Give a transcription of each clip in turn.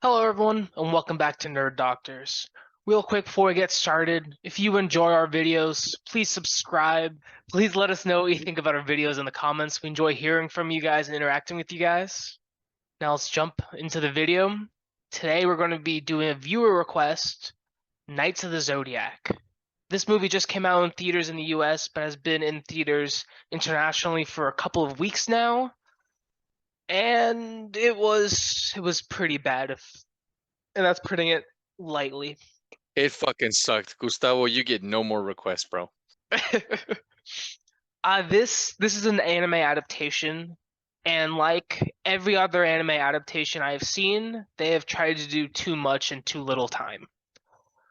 Hello, everyone, and welcome back to Nerd Doctors. Real quick before we get started, if you enjoy our videos, please subscribe. Please let us know what you think about our videos in the comments. We enjoy hearing from you guys and interacting with you guys. Now let's jump into the video. Today we're going to be doing a viewer request, Knights of the Zodiac. This movie just came out in theaters in the US, but has been in theaters internationally for a couple of weeks now, and it was pretty bad, and that's putting it lightly. It fucking sucked. Gustavo, you get no more requests, bro. This is an anime adaptation, and like every other anime adaptation I've seen, they have tried to do too much in too little time.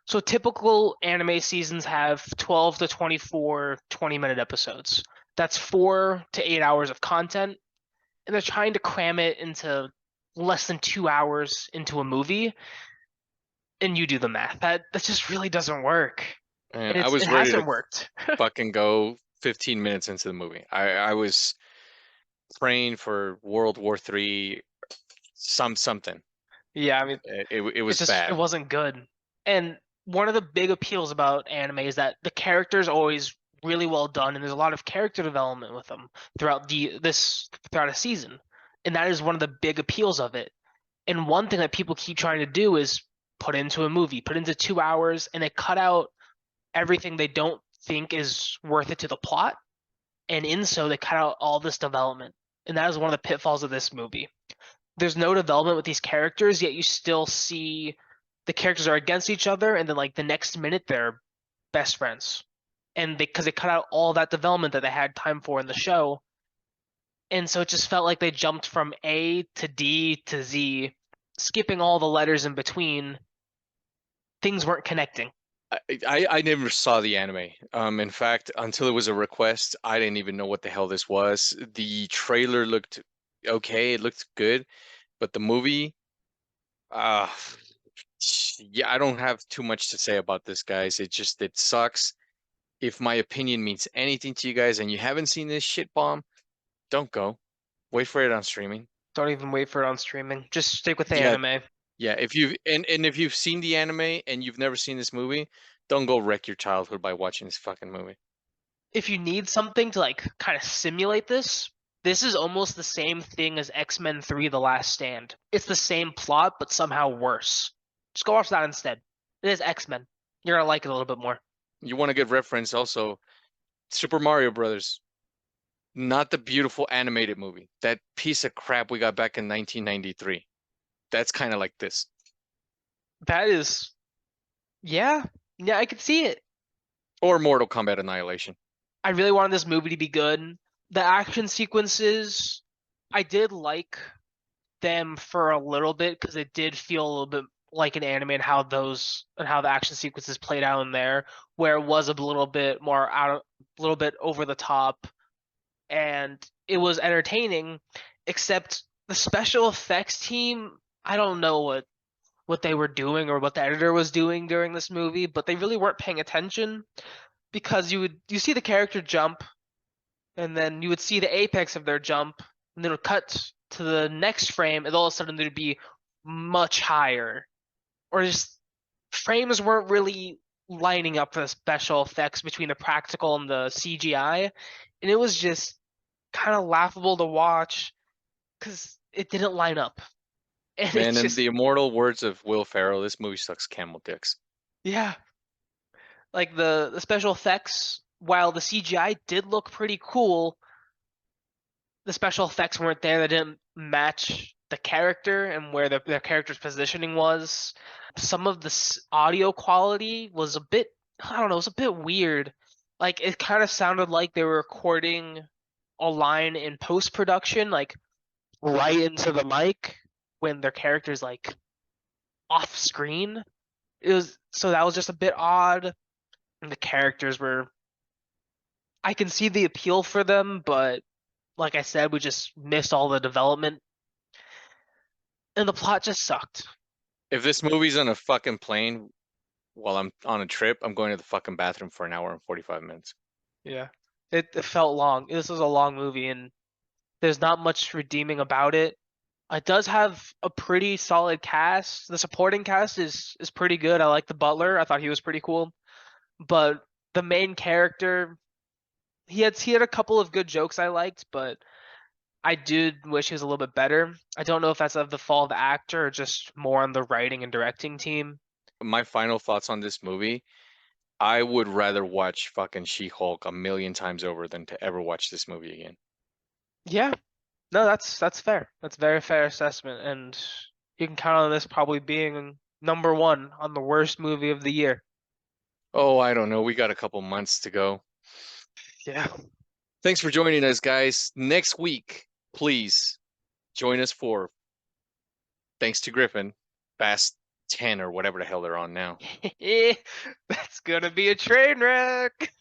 So typical anime seasons have 12 to 24 20-minute episodes. That's 4 to 8 hours of content, and they're trying to cram it into less than 2 hours into a movie, and you do the math. That just really doesn't work. And And I it was ready to hasn't worked. fucking go 15 minutes into the movie. I was praying for World War III, something. Yeah, I mean, It it was just it bad. wasn't good. And one of the big appeals about anime is that the characters are always really well done, and there's a lot of character development with them throughout a season, and that is one of the big appeals of it. And one thing that people keep trying to do is put into a movie, put into 2 hours, and they cut out everything they don't think is worth it to the plot, and in so they cut out all this development, and that is one of the pitfalls of this movie. There's no development with these characters, yet you still see the characters are against each other, and then like the next minute they're best friends, and because they cut out all that development that they had time for in the show, and so it just felt like they jumped from A to D to Z, skipping all the letters in between. Things weren't connecting. I never saw the anime. In fact, until it was a request, I didn't even know what the hell this was. The trailer looked okay, it looked good, but the movie, uh, yeah, I don't have too much to say about this, guys. It sucks. If my opinion means anything to you guys and you haven't seen this shit bomb, don't go. Wait for it on streaming. Don't even wait for it on streaming. Just stick with the Yeah, anime. yeah. If you've and if you've seen the anime and you've never seen this movie, don't go wreck your childhood by watching this fucking movie. If you need something to like kind of simulate this, this is almost the same thing as X-Men 3 The Last Stand. It's the same plot, but somehow worse. Just go watch that instead. It is X-Men. You're gonna like it a little bit more. You want a good reference also, Super Mario Brothers, not the beautiful animated movie. That piece of crap we got back in 1993. That's kind of like this. That is, yeah, yeah, I could see it. Or Mortal Kombat Annihilation. I really wanted this movie to be good. The action sequences, I did like them for a little bit because it did feel a little bit like an anime and how the action sequences played out in there, where it was a little bit more a little bit over the top, and it was entertaining. Except the special effects team, I don't know what they were doing or what the editor was doing during this movie, but they really weren't paying attention because you see the character jump, and then you would see the apex of their jump, and then it would cut to the next frame, and all of a sudden there'd be much higher, or just frames weren't really lining up for the special effects between the practical and the CGI, and it was just kind of laughable to watch because it didn't line up, and Man, it's in just the immortal words of Will Ferrell, this movie sucks camel dicks. yeah, like the special effects. While the CGI did look pretty cool, the special effects weren't there. They didn't match the character and where their character's positioning was. Some of the audio quality was a bit, I don't know, it was a bit weird. Like it kind of sounded like they were recording a line in post production, like right into the mic when their character's like off screen. It was so that was just a bit odd. And the characters were, I can see the appeal for them, but like I said, we just missed all the development and the plot just sucked. If this movie's on a fucking plane while I'm on a trip, I'm going to the fucking bathroom for an hour and 45 minutes. Yeah. It felt long. This was a long movie, and there's not much redeeming about it. It does have a pretty solid cast. The supporting cast is pretty good. I like the Butler. I thought he was pretty cool. But the main character, he had a couple of good jokes I liked, but I did wish he was a little bit better. I don't know if that's of the fault of the actor or just more on the writing and directing team. My final thoughts on this movie, I would rather watch fucking She-Hulk a million times over than to ever watch this movie again. Yeah, no, that's fair. That's a very fair assessment, and you can count on this probably being number one on the worst movie of the year. Oh, I don't know. We got a couple months to go. Yeah. Thanks for joining us, guys. Next week, please join us for Thanks to Griffin, Fast 10 or whatever the hell they're on now. That's gonna be a train wreck.